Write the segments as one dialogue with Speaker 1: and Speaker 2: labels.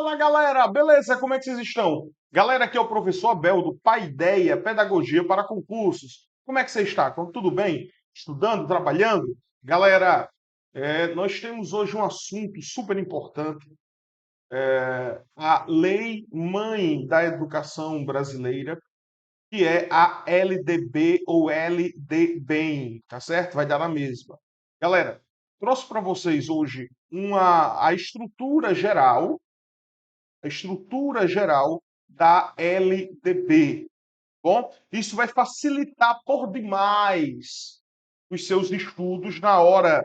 Speaker 1: Fala, galera! Beleza? Como é que vocês estão? Galera, aqui é o professor Abel do Paideia, Pedagogia para Concursos. Como é que você está? Tudo bem? Estudando, trabalhando? Galera, nós temos hoje um assunto super importante, a Lei Mãe da Educação Brasileira, que é a LDB ou LDBEM, tá certo? Vai dar na mesma. Galera, trouxe para vocês hoje a estrutura geral da LDB. Bom, isso vai facilitar por demais os seus estudos na hora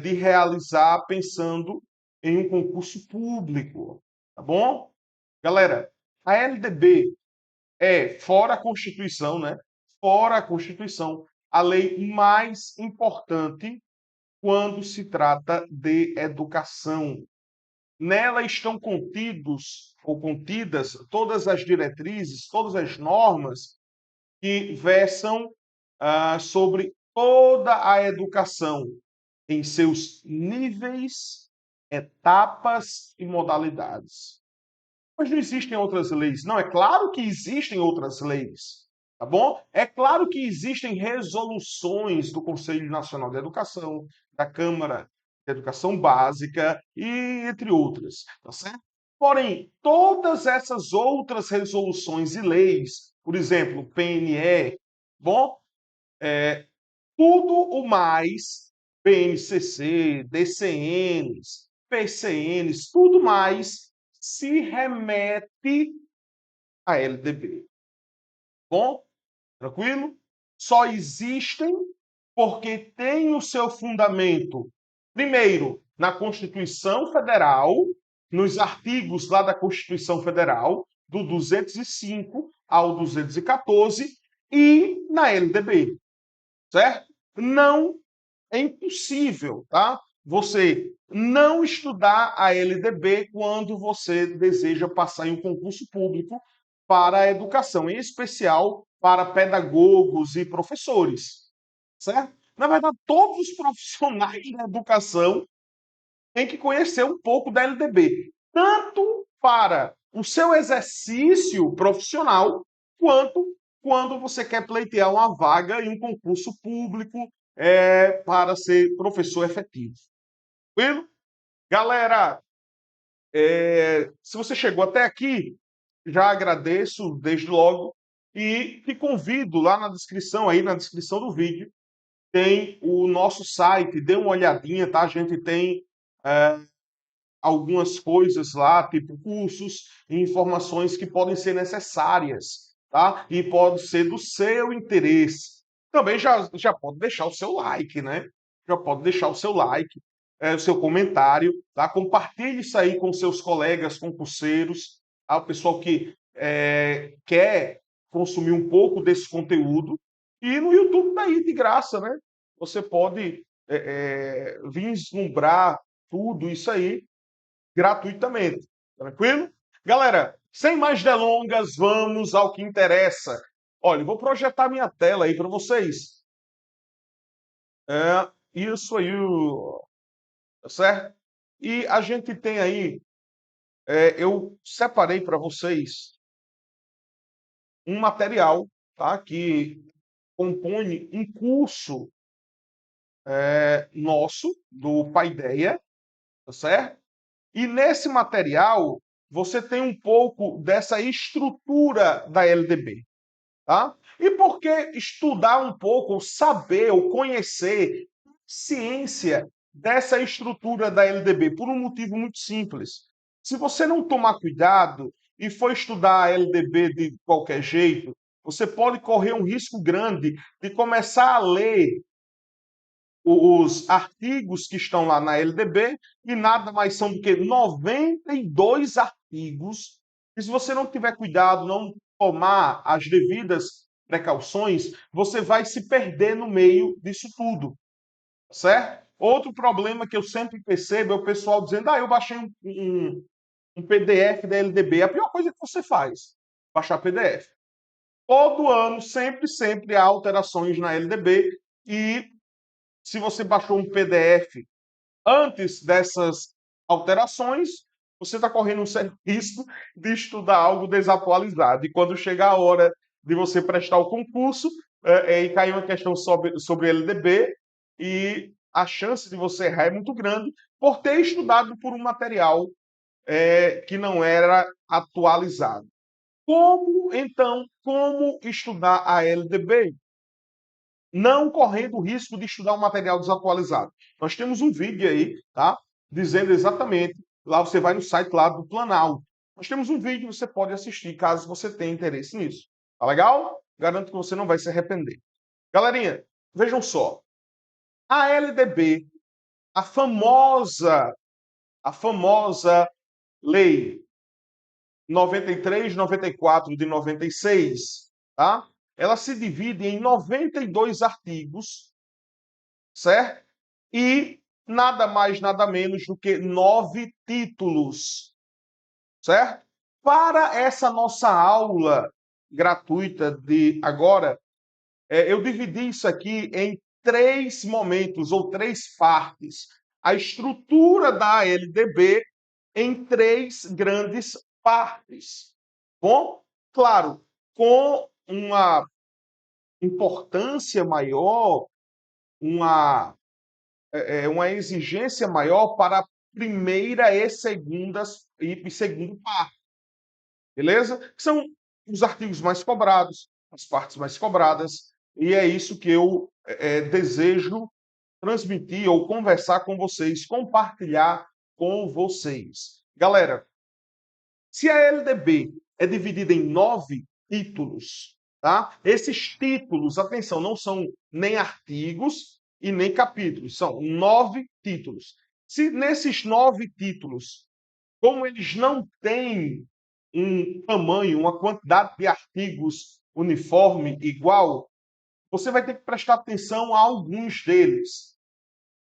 Speaker 1: de realizar pensando em um concurso público, tá bom? Galera, a LDB é, fora a Constituição, né? Fora a Constituição, a lei mais importante quando se trata de educação. Nela estão contidos ou contidas todas as diretrizes, todas as normas que versam sobre toda a educação em seus níveis, etapas e modalidades. Mas não existem outras leis. Não, é claro que existem outras leis, tá bom? É claro que existem resoluções do Conselho Nacional de Educação, da Câmara de Educação Básica e entre outras, tá certo? Porém, todas essas outras resoluções e leis, por exemplo, PNE, bom, tudo o mais, BNCC, DCNs, PCNs, tudo mais se remete à LDB. Bom, tranquilo? Só existem porque tem o seu fundamento, primeiro, na Constituição Federal, nos artigos lá da Constituição Federal, do 205 ao 214, e na LDB, certo? Não é impossível, tá? Você não estudar a LDB quando você deseja passar em um concurso público para a educação, em especial para pedagogos e professores, certo? Na verdade, todos os profissionais da educação têm que conhecer um pouco da LDB, tanto para o seu exercício profissional, quanto quando você quer pleitear uma vaga em um concurso público para ser professor efetivo. Tranquilo? Galera, se você chegou até aqui, já agradeço desde logo e te convido lá na descrição, aí na descrição do vídeo, tem o nosso site, dê uma olhadinha, tá? A gente tem algumas coisas lá, tipo cursos e informações que podem ser necessárias, tá? E pode ser do seu interesse. Também já pode deixar o seu like, né? Já pode deixar o seu like, o seu comentário, tá? Compartilhe isso aí com seus colegas concurseiros, tá? O pessoal que quer consumir um pouco desse conteúdo. E no YouTube tá aí de graça, né? Você pode vislumbrar tudo isso aí gratuitamente. Tranquilo? Galera, sem mais delongas, vamos ao que interessa. Olha, eu vou projetar minha tela aí para vocês. Isso aí, tá certo? E a gente tem aí, eu separei para vocês um material, tá? Que compõe um curso nosso, do Paideia, tá certo? E nesse material, você tem um pouco dessa estrutura da LDB, tá? E por que estudar um pouco, ou saber, ou conhecer ciência dessa estrutura da LDB? Por um motivo muito simples. Se você não tomar cuidado e for estudar a LDB de qualquer jeito, você pode correr um risco grande de começar a ler os artigos que estão lá na LDB, e nada mais são do que 92 artigos, e se você não tiver cuidado, não tomar as devidas precauções, você vai se perder no meio disso tudo, certo? Outro problema que eu sempre percebo é o pessoal dizendo, eu baixei um PDF da LDB. A pior coisa que você faz, baixar PDF. Todo ano, sempre há alterações na LDB, e se você baixou um PDF antes dessas alterações, você está correndo um sério risco de estudar algo desatualizado. E quando chegar a hora de você prestar o concurso, e cair uma questão sobre LDB, e a chance de você errar é muito grande por ter estudado por um material que não era atualizado. Como estudar a LDB? Não correndo o risco de estudar um material desatualizado. Nós temos um vídeo aí, tá? Dizendo exatamente, lá você vai no site lá do Planalto. Nós temos um vídeo que você pode assistir, caso você tenha interesse nisso. Tá legal? Garanto que você não vai se arrepender. Galerinha, vejam só. A LDB, a famosa lei 93, 94 de 96, tá? Ela se divide em 92 artigos, certo? E nada mais, nada menos do que 9 títulos, certo? Para essa nossa aula gratuita de agora, eu dividi isso aqui em 3 momentos ou 3 partes. A estrutura da LDB em 3 grandes partes. Bom, claro, com uma importância maior, uma exigência maior para a primeira e segundo parte, beleza? Que são os artigos mais cobrados, as partes mais cobradas, e é isso que eu desejo transmitir ou conversar com vocês, compartilhar com vocês. Galera, se a LDB é dividida em 9 títulos, tá? Esses títulos, atenção, não são nem artigos e nem capítulos, são 9 títulos. Se nesses 9 títulos, como eles não têm um tamanho, uma quantidade de artigos uniforme igual, você vai ter que prestar atenção a alguns deles,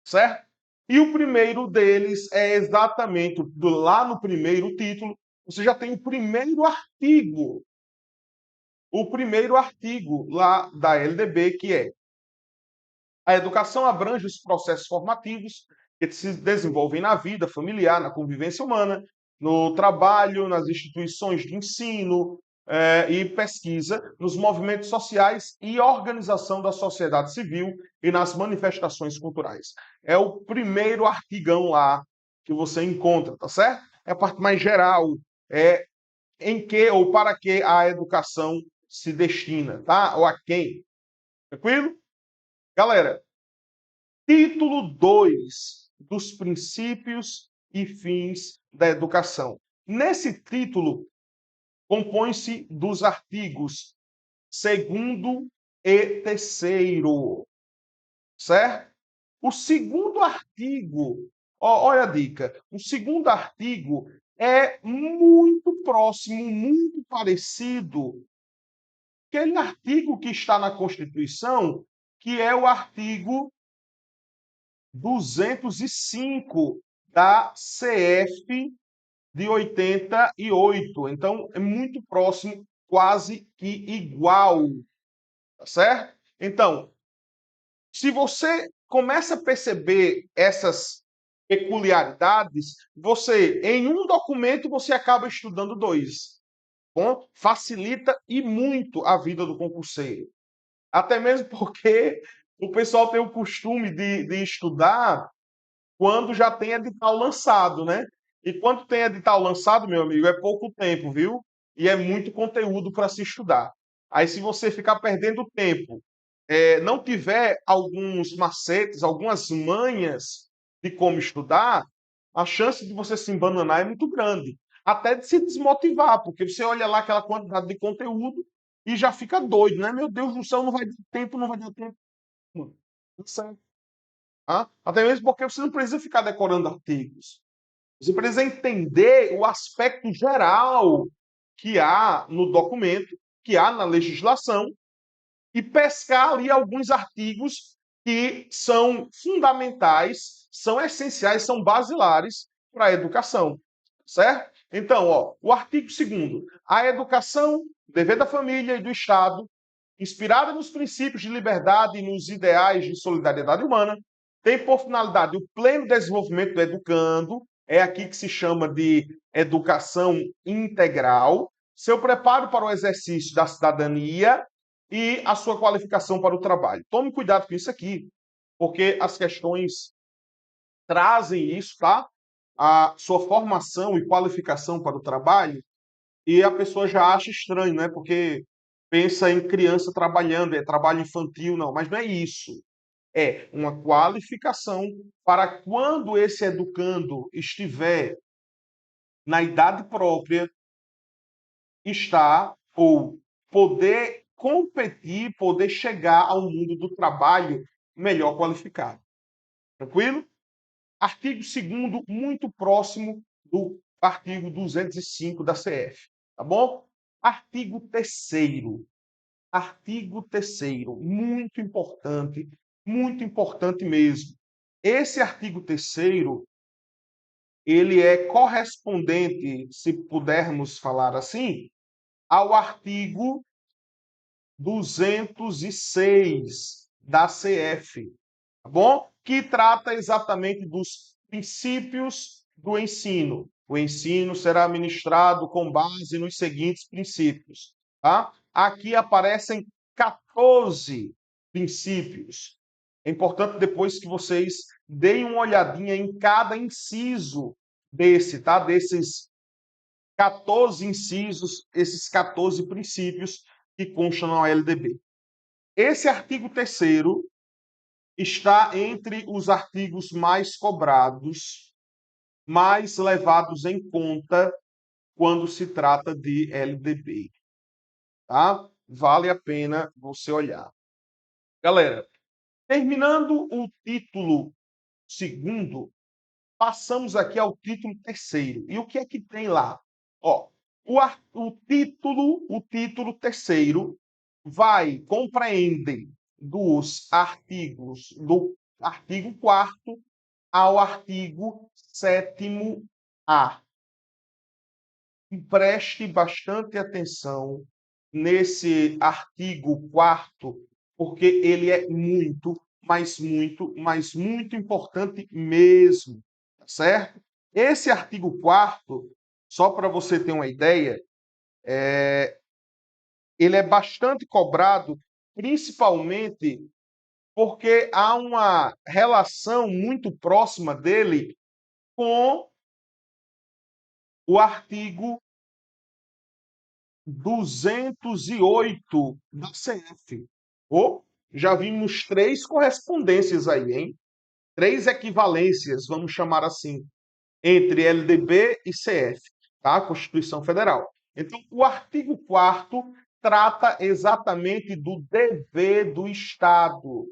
Speaker 1: certo? E o primeiro deles é exatamente lá no primeiro título, você já tem o primeiro artigo. O primeiro artigo lá da LDB, que é: a educação abrange os processos formativos que se desenvolvem na vida familiar, na convivência humana, no trabalho, nas instituições de ensino e pesquisa, nos movimentos sociais e organização da sociedade civil e nas manifestações culturais. É o primeiro artigão lá que você encontra, tá certo? É a parte mais geral, é em que ou para que a educação se destina, tá? Ou a quem. Tranquilo? Galera, título 2 dos princípios e fins da educação. Nesse título, compõe-se dos artigos 2º e 3º, certo? O segundo artigo, olha a dica, o segundo artigo é muito próximo, muito parecido aquele artigo que está na Constituição, que é o artigo 205 da CF de 88. Então, é muito próximo, quase que igual, tá certo? Então, se você começa a perceber essas peculiaridades, você, em um documento, você acaba estudando 2. Bom, facilita e muito a vida do concurseiro. Até mesmo porque o pessoal tem o costume de estudar quando já tem edital lançado, né? E quando tem edital lançado, meu amigo, é pouco tempo, viu? E é muito conteúdo para se estudar. Aí, se você ficar perdendo tempo, não tiver alguns macetes, algumas manhas de como estudar, a chance de você se embananar é muito grande. Até de se desmotivar, porque você olha lá aquela quantidade de conteúdo e já fica doido, né? Meu Deus do céu, não vai dar tempo, não vai dar tempo. Mano, não sei. Até mesmo porque você não precisa ficar decorando artigos. Você precisa entender o aspecto geral que há no documento, que há na legislação, e pescar ali alguns artigos que são fundamentais, são essenciais, são basilares para a educação, certo? Então, o artigo 2º, a educação, dever da família e do Estado, inspirada nos princípios de liberdade e nos ideais de solidariedade humana, tem por finalidade o pleno desenvolvimento do educando é aqui que se chama de educação integral, seu preparo para o exercício da cidadania e a sua qualificação para o trabalho. Tome cuidado com isso aqui, porque as questões trazem isso, tá? A sua formação e qualificação para o trabalho, e a pessoa já acha estranho, né? Porque pensa em criança trabalhando, é trabalho infantil, não, mas não é isso. É uma qualificação para quando esse educando estiver na idade própria, estar ou poder competir, poder chegar ao mundo do trabalho melhor qualificado. Tranquilo? Artigo 2º, muito próximo do artigo 205 da CF. Tá bom? Artigo 3º. Artigo 3º, muito importante mesmo. Esse artigo 3º, ele é correspondente, se pudermos falar assim, ao artigo 206 da CF, tá bom? Que trata exatamente dos princípios do ensino. O ensino será ministrado com base nos seguintes princípios, tá? Aqui aparecem 14 princípios. É importante depois que vocês deem uma olhadinha em cada inciso desse, tá? Desses 14 incisos, esses 14 princípios que constam na LDB. Esse artigo 3º está entre os artigos mais cobrados, mais levados em conta quando se trata de LDB, tá? Vale a pena você olhar. Galera, terminando o título 2º, passamos aqui ao título 3º. E o que é que tem lá? Ó, o título 3º compreende dos artigos, do artigo 4º ao artigo 7º-A. Preste bastante atenção nesse artigo 4º, porque ele é muito, mas muito importante mesmo, tá certo? Esse artigo 4º, só para você ter uma ideia, ele é bastante cobrado, principalmente porque há uma relação muito próxima dele com o artigo 208 da CF. Oh, já vimos 3 correspondências aí, hein? 3 equivalências, vamos chamar assim, entre LDB e CF, tá? Constituição Federal. Então, o artigo 4º trata exatamente do dever do Estado.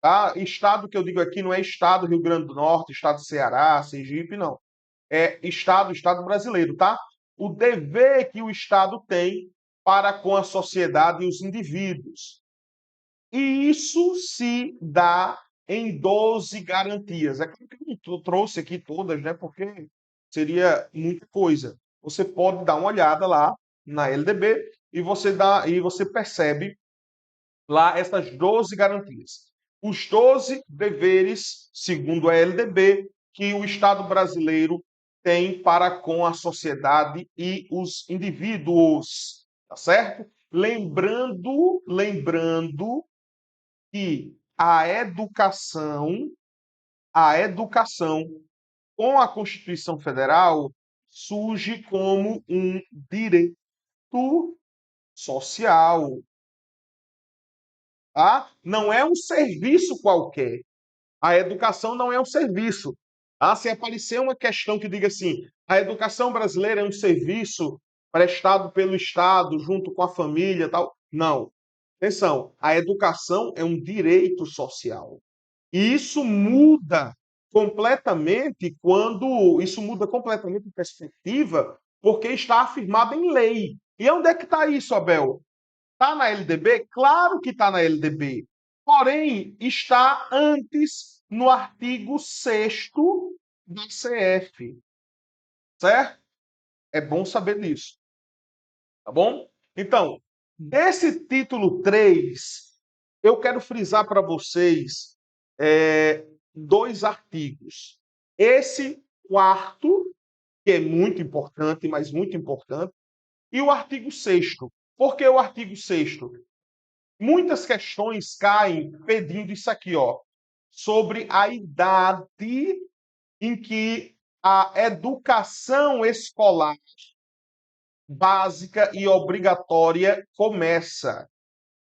Speaker 1: Tá? Estado que eu digo aqui não é Estado Rio Grande do Norte, Estado Ceará, Sergipe, não. É Estado brasileiro, tá? O dever que o Estado tem para com a sociedade e os indivíduos. E isso se dá em 12 garantias. É claro que eu não trouxe aqui todas, né? Porque seria muita coisa. Você pode dar uma olhada lá na LDB e você percebe lá essas 12 garantias. Os 12 deveres, segundo a LDB, que o Estado brasileiro tem para com a sociedade e os indivíduos, tá certo? Lembrando que a educação com a Constituição Federal surge como um direito social, tá? Não é um serviço qualquer. A educação não é um serviço. Ah, se aparecer uma questão que diga assim, a educação brasileira é um serviço prestado pelo Estado junto com a família, tal. Não. Atenção, a educação é um direito social. E isso muda completamente a perspectiva, porque está afirmado em lei. E onde é que está isso, Abel? Está na LDB? Claro que está na LDB. Porém, está antes no artigo 6º da CF. Certo? É bom saber disso. Tá bom? Então, desse título 3, eu quero frisar para vocês 2 artigos. Esse 4º que é muito importante, mas muito importante, e o artigo 6º. Por que o artigo 6º? Muitas questões caem pedindo isso aqui, ó, sobre a idade em que a educação escolar básica e obrigatória começa.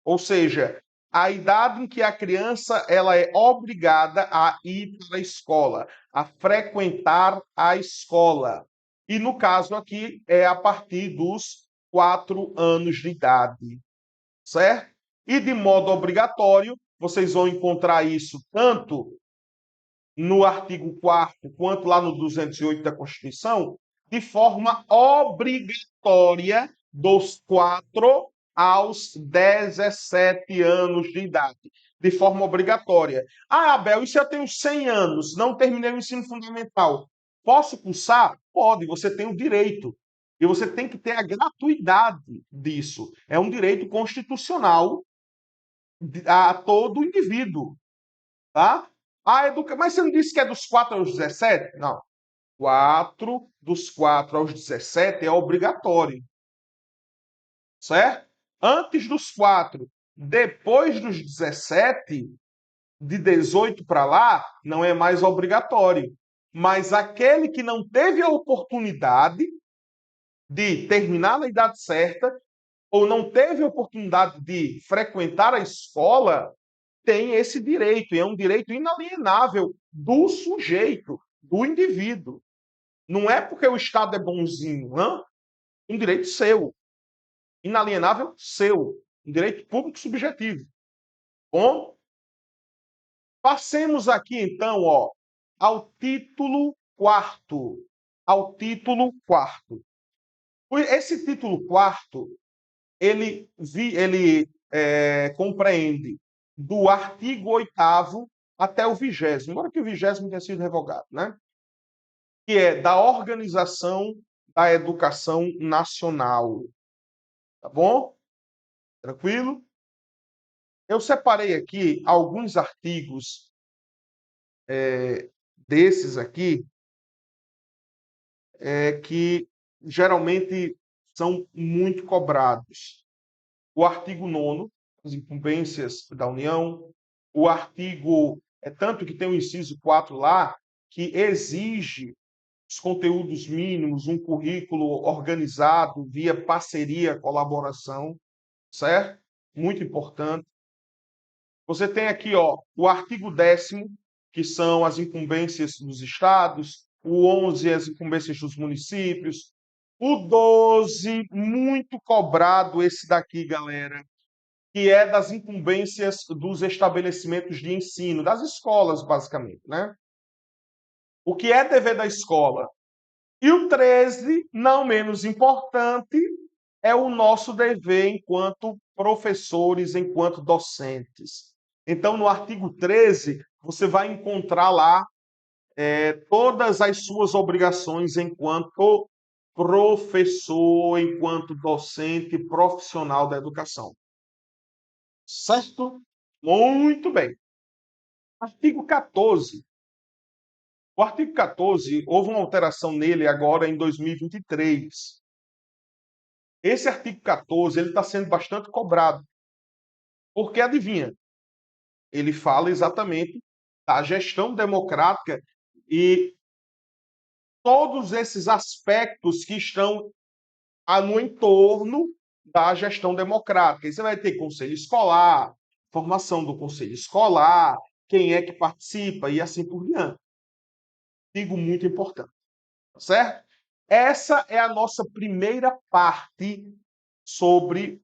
Speaker 1: Ou seja, a idade em que a criança ela é obrigada a ir para a escola, a frequentar a escola. E no caso aqui é a partir dos 4 anos de idade, certo? E de modo obrigatório, vocês vão encontrar isso tanto no artigo 4º quanto lá no 208 da Constituição, de forma obrigatória dos 4 aos 17 anos de idade. De forma obrigatória. Ah, Abel, e se eu tenho 100 anos, não terminei o ensino fundamental? Posso cursar? Pode, você tem o direito. E você tem que ter a gratuidade disso. É um direito constitucional a todo indivíduo. Tá? Mas você não disse que é dos 4 aos 17? Não. Dos 4 aos 17 é obrigatório. Certo? Antes dos 4, depois dos 17, de 18 para lá, não é mais obrigatório. Mas aquele que não teve a oportunidade de terminar na idade certa, ou não teve a oportunidade de frequentar a escola, tem esse direito, e é um direito inalienável do sujeito, do indivíduo. Não é porque o Estado é bonzinho, não. Um direito seu, inalienável seu, um direito público subjetivo. Bom, passemos aqui então, ó, ao título quarto. Ao título quarto. Esse título quarto, ele compreende do artigo 8º até o 20º, embora que o 20º tenha sido revogado, né? Que é da Organização da Educação Nacional. Tá bom? Tranquilo? Eu separei aqui alguns artigos desses aqui que geralmente são muito cobrados. O artigo 9º, as incumbências da União, o artigo, tanto que tem o inciso 4 lá, que exige os conteúdos mínimos, um currículo organizado via parceria, colaboração, certo? Muito importante. Você tem aqui, ó, o artigo 10º, que são as incumbências dos estados, o 11, as incumbências dos municípios, o 12, muito cobrado esse daqui, galera, que é das incumbências dos estabelecimentos de ensino, das escolas, basicamente, né? O que é dever da escola? E o 13, não menos importante, é o nosso dever enquanto professores, enquanto docentes. Então, no artigo 13, você vai encontrar lá todas as suas obrigações enquanto professor, enquanto docente profissional da educação. Certo? Muito bem. Artigo 14. O artigo 14, houve uma alteração nele agora em 2023. Esse artigo 14 ele está sendo bastante cobrado. Porque, adivinha, ele fala exatamente da gestão democrática e todos esses aspectos que estão no entorno da gestão democrática. E você vai ter conselho escolar, formação do conselho escolar, quem é que participa e assim por diante. Artigo muito importante, certo? Essa é a nossa primeira parte sobre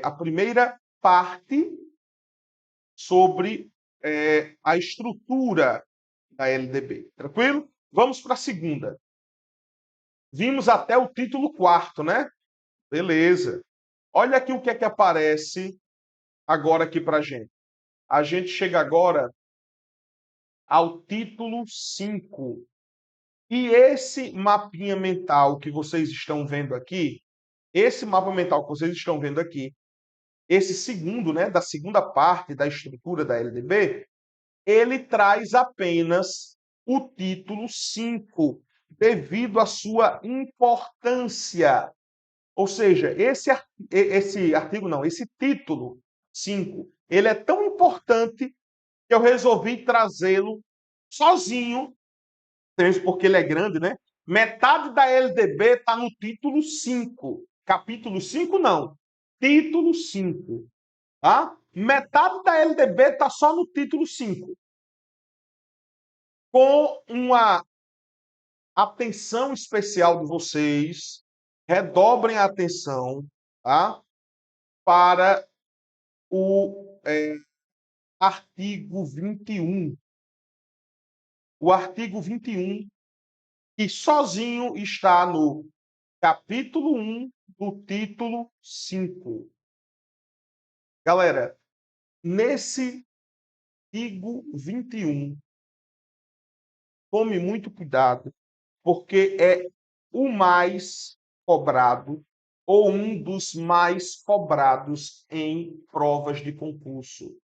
Speaker 1: a primeira parte sobre a estrutura da LDB. Tranquilo? Vamos para a segunda. Vimos até o título 4º, né? Beleza. Olha aqui o que é que aparece agora aqui para a gente. A gente chega agora ao título 5. E esse mapinha mental que vocês estão vendo aqui, esse mapa mental que vocês estão vendo aqui, esse segundo, né, da segunda parte da estrutura da LDB, ele traz apenas o título 5 devido à sua importância. Ou seja, esse artigo não, esse título 5, ele é tão importante que eu resolvi trazê-lo sozinho, mesmo porque ele é grande, né? Metade da LDB está no título 5. Capítulo 5 não. Título 5. Tá? Metade da LDB está só no título 5. Com uma atenção especial de vocês, redobrem a atenção, tá? Para o artigo 21. O artigo 21, que sozinho está no capítulo 1 do título 5. Galera, nesse artigo 21, tome muito cuidado, porque é o mais cobrado ou um dos mais cobrados em provas de concurso.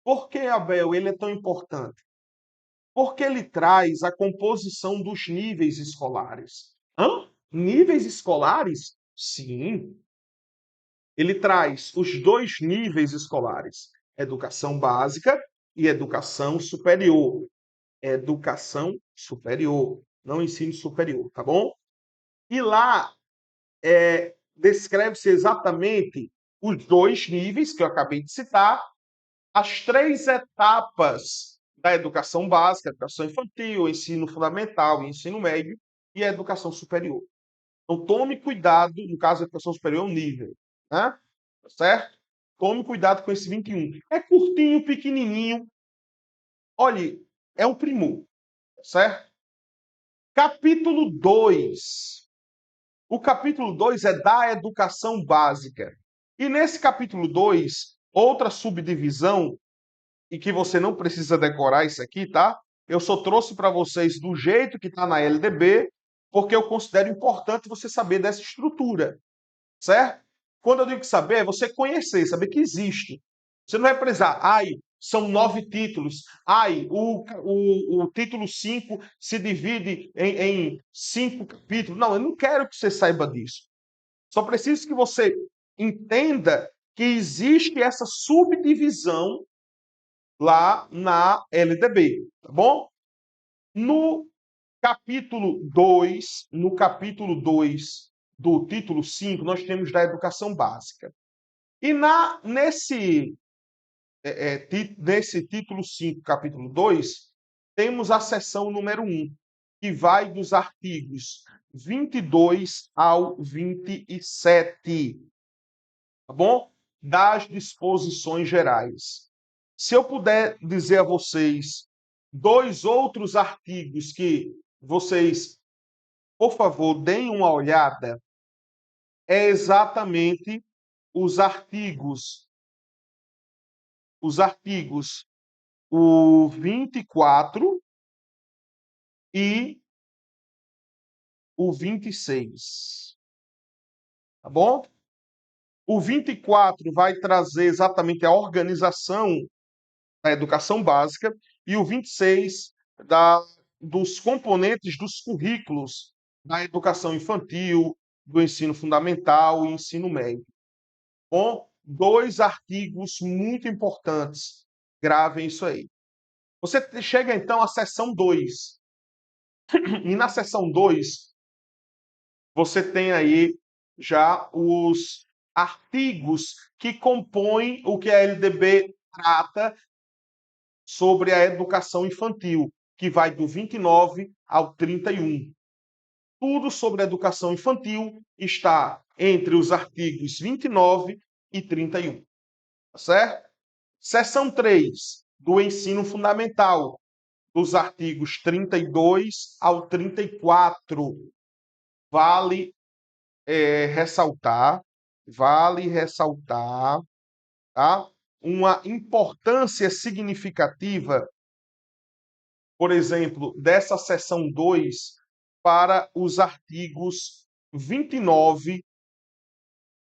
Speaker 1: Por que, Abel, ele é tão importante? Porque ele traz a composição dos níveis escolares. Hã? Níveis escolares? Sim. Ele traz os dois níveis escolares: educação básica e educação superior. Educação superior, não ensino superior, tá bom? E lá descreve-se exatamente os dois níveis que eu acabei de citar, as três etapas da educação básica, educação infantil, ensino fundamental, ensino médio e a educação superior. Então, tome cuidado, no caso da educação superior, é um nível, né? Certo? Tome cuidado com esse 21. É curtinho, pequenininho. Olhe, é um primor, certo? Capítulo 2. O capítulo 2 é da educação básica. E nesse capítulo 2, outra subdivisão, e que você não precisa decorar isso aqui, tá? Eu só trouxe para vocês do jeito que está na LDB, porque eu considero importante você saber dessa estrutura, certo? Quando eu digo saber, é você conhecer, saber que existe. Você não vai precisar, são 9 títulos. O título 5 se divide em 5 capítulos. Não, eu não quero que você saiba disso. Só preciso que você entenda que existe essa subdivisão lá na LDB, tá bom? No capítulo 2 do título 5, nós temos da educação básica. E nesse título 5, capítulo 2, temos a seção número 1, que vai dos artigos 22 ao 27, tá bom? Das disposições gerais. Se eu puder dizer a vocês dois outros artigos que vocês, por favor, deem uma olhada, é exatamente os artigos o 24 e o 26. Tá bom? O 24 vai trazer exatamente a organização da educação básica e o 26 dos componentes dos currículos da educação infantil, do ensino fundamental e ensino médio. Com dois artigos muito importantes. Gravem isso aí. Você chega então à seção 2. E na seção 2, você tem aí já os artigos que compõem o que a LDB trata sobre a educação infantil, que vai do 29 ao 31. Tudo sobre a educação infantil está entre os artigos 29 e 31. Tá certo? Seção 3, do ensino fundamental, dos artigos 32 ao 34. Vale ressaltar, tá? Uma importância significativa, por exemplo, dessa seção 2 para os artigos 29,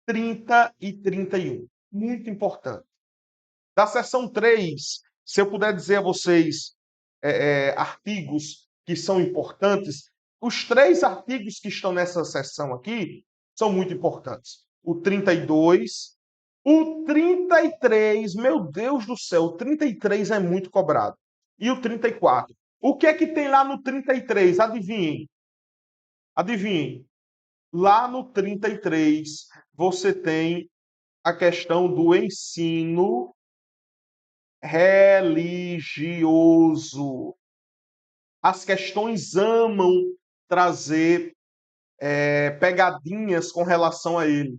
Speaker 1: 30 e 31. Muito importante. Da seção 3, se eu puder dizer a vocês artigos que são importantes, os 3 artigos que estão nessa seção aqui são muito importantes. O 32, o 33, meu Deus do céu, o 33 é muito cobrado. E o 34. O que é que tem lá no 33? Adivinhem. Adivinhem. Lá no 33, você tem a questão do ensino religioso. As questões amam trazer pegadinhas com relação a ele.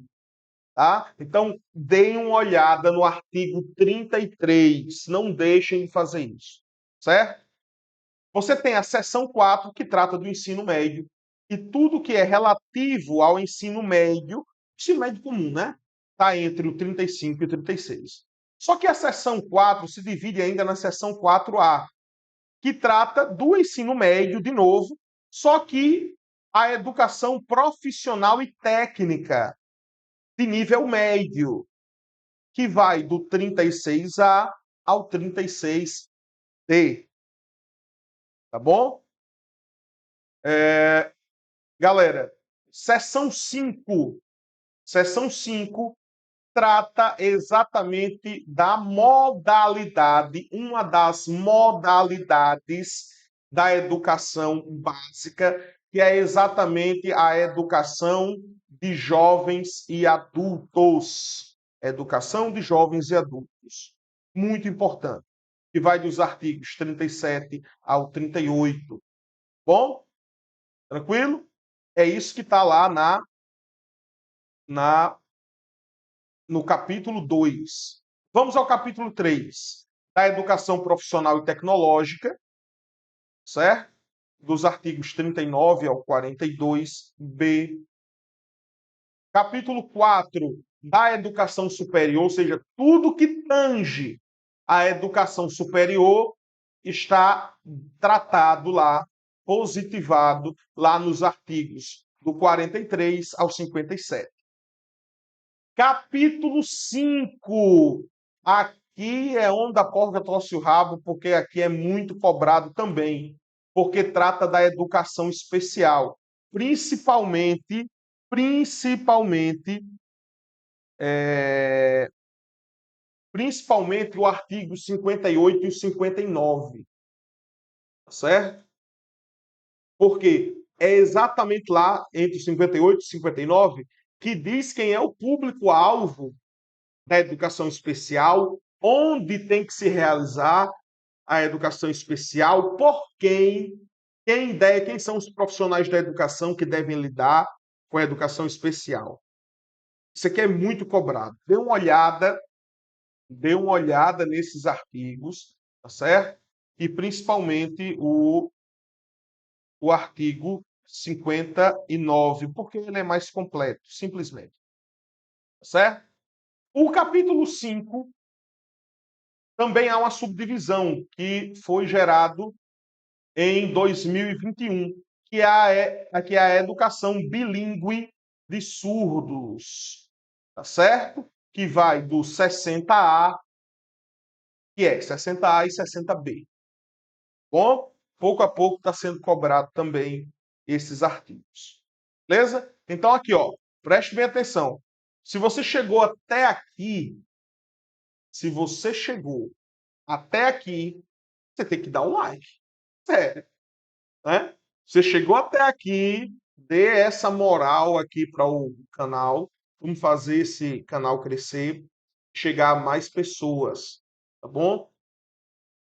Speaker 1: Tá? Então, deem uma olhada no artigo 33. Não deixem de fazer isso. Certo? Você tem a seção 4, que trata do ensino médio. E tudo que é relativo ao ensino médio comum, né? Está entre o 35 e o 36. Só que a seção 4 se divide ainda na seção 4A, que trata do ensino médio, de novo, só que a educação profissional e técnica de nível médio, que vai do 36A ao 36D. Tá bom? Galera, seção 5. Seção 5 trata exatamente da modalidade, uma das modalidades da educação básica, que é exatamente a educação de jovens e adultos. Educação de jovens e adultos. Muito importante. Que vai dos artigos 37 ao 38. Bom? Tranquilo? É isso que está lá no capítulo 2. Vamos ao capítulo 3, da educação profissional e tecnológica, certo? Dos artigos 39 ao 42b. Capítulo 4, da educação superior, ou seja, tudo que tange a educação superior está tratado lá, positivado lá nos artigos do 43 ao 57. Capítulo 5. Aqui é onde a porca torce o rabo, porque aqui é muito cobrado também, porque trata da educação especial, principalmente é, principalmente o artigo 58 e o 59, certo? Porque é exatamente lá, entre 58 e 59, que diz quem é o público-alvo da educação especial, onde tem que se realizar a educação especial, por quem são os profissionais da educação que devem lidar com a educação especial. Isso aqui é muito cobrado. Dê uma olhada nesses artigos, tá certo? E principalmente o artigo 59, porque ele é mais completo, simplesmente. Tá certo? O capítulo 5 também há uma subdivisão que foi gerado em 2021, que é a educação bilíngue de surdos, tá certo? Que vai do 60A, que é 60A e 60B. Bom, pouco a pouco está sendo cobrado também esses artigos. Beleza? Então aqui, ó, preste bem atenção. Se você chegou até aqui, você tem que dar um like. Sério, né? Você chegou até aqui, dê essa moral aqui para o canal. Vamos fazer esse canal crescer, chegar a mais pessoas, tá bom?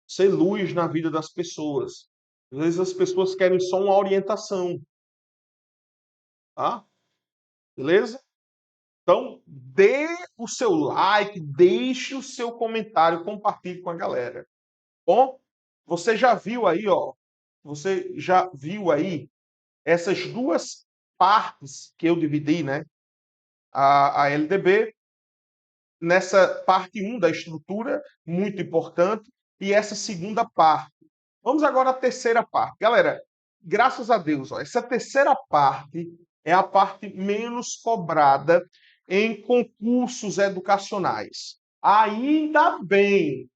Speaker 1: Ser luz na vida das pessoas. Às vezes as pessoas querem só uma orientação, tá? Beleza? Então, dê o seu like, deixe o seu comentário, compartilhe com a galera. Bom, você já viu aí, ó, você já viu aí essas duas partes que eu dividi, né? A LDB, nessa parte 1 da estrutura, muito importante, e essa segunda parte. Vamos agora à terceira parte. Galera, graças a Deus, ó, essa terceira parte é a parte menos cobrada em concursos educacionais. Ainda bem,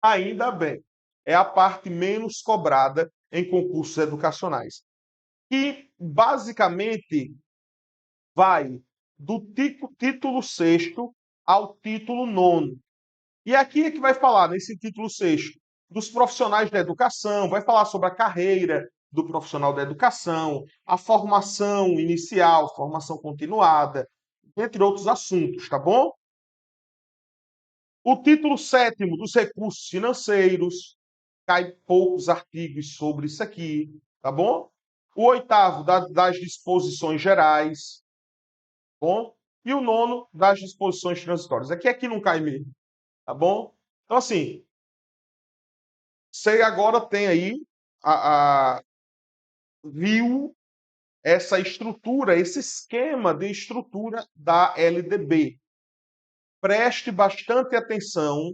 Speaker 1: ainda bem. É a parte menos cobrada em concursos educacionais. que basicamente vai do título sexto ao título nono. E aqui é que vai falar, nesse título sexto, dos profissionais da educação, vai falar sobre a carreira do profissional da educação, a formação inicial, formação continuada, entre outros assuntos, tá bom? O título sétimo dos recursos financeiros, cai poucos artigos sobre isso aqui, tá bom? O oitavo das disposições gerais, tá bom? E o nono das disposições transitórias. Aqui não cai mesmo, tá bom? Então, assim, você agora tem aí, viu essa estrutura, esse esquema de estrutura da LDB. Preste bastante atenção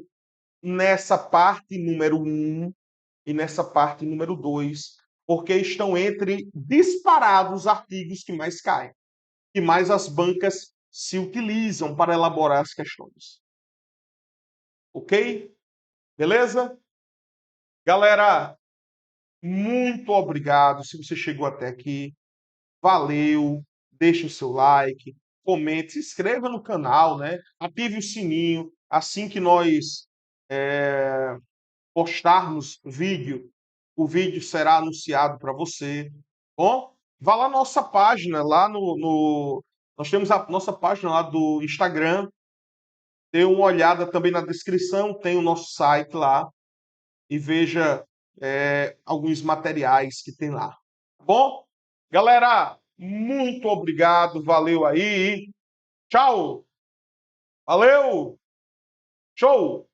Speaker 1: nessa parte número 1 e nessa parte número 2, porque estão entre disparados os artigos que mais caem, que mais as bancas se utilizam para elaborar as questões. Ok? Beleza? Galera, muito obrigado se você chegou até aqui. Valeu, deixe o seu like, comente, se inscreva no canal, né? Ative o sininho, assim que nós postarmos vídeo, o vídeo será anunciado para você. Bom, vá lá na nossa página, lá nós temos a nossa página lá do Instagram, dê uma olhada também na descrição, tem o nosso site lá, e veja alguns materiais que tem lá. Tá bom? Galera, muito obrigado, valeu aí. Tchau. Valeu. Show.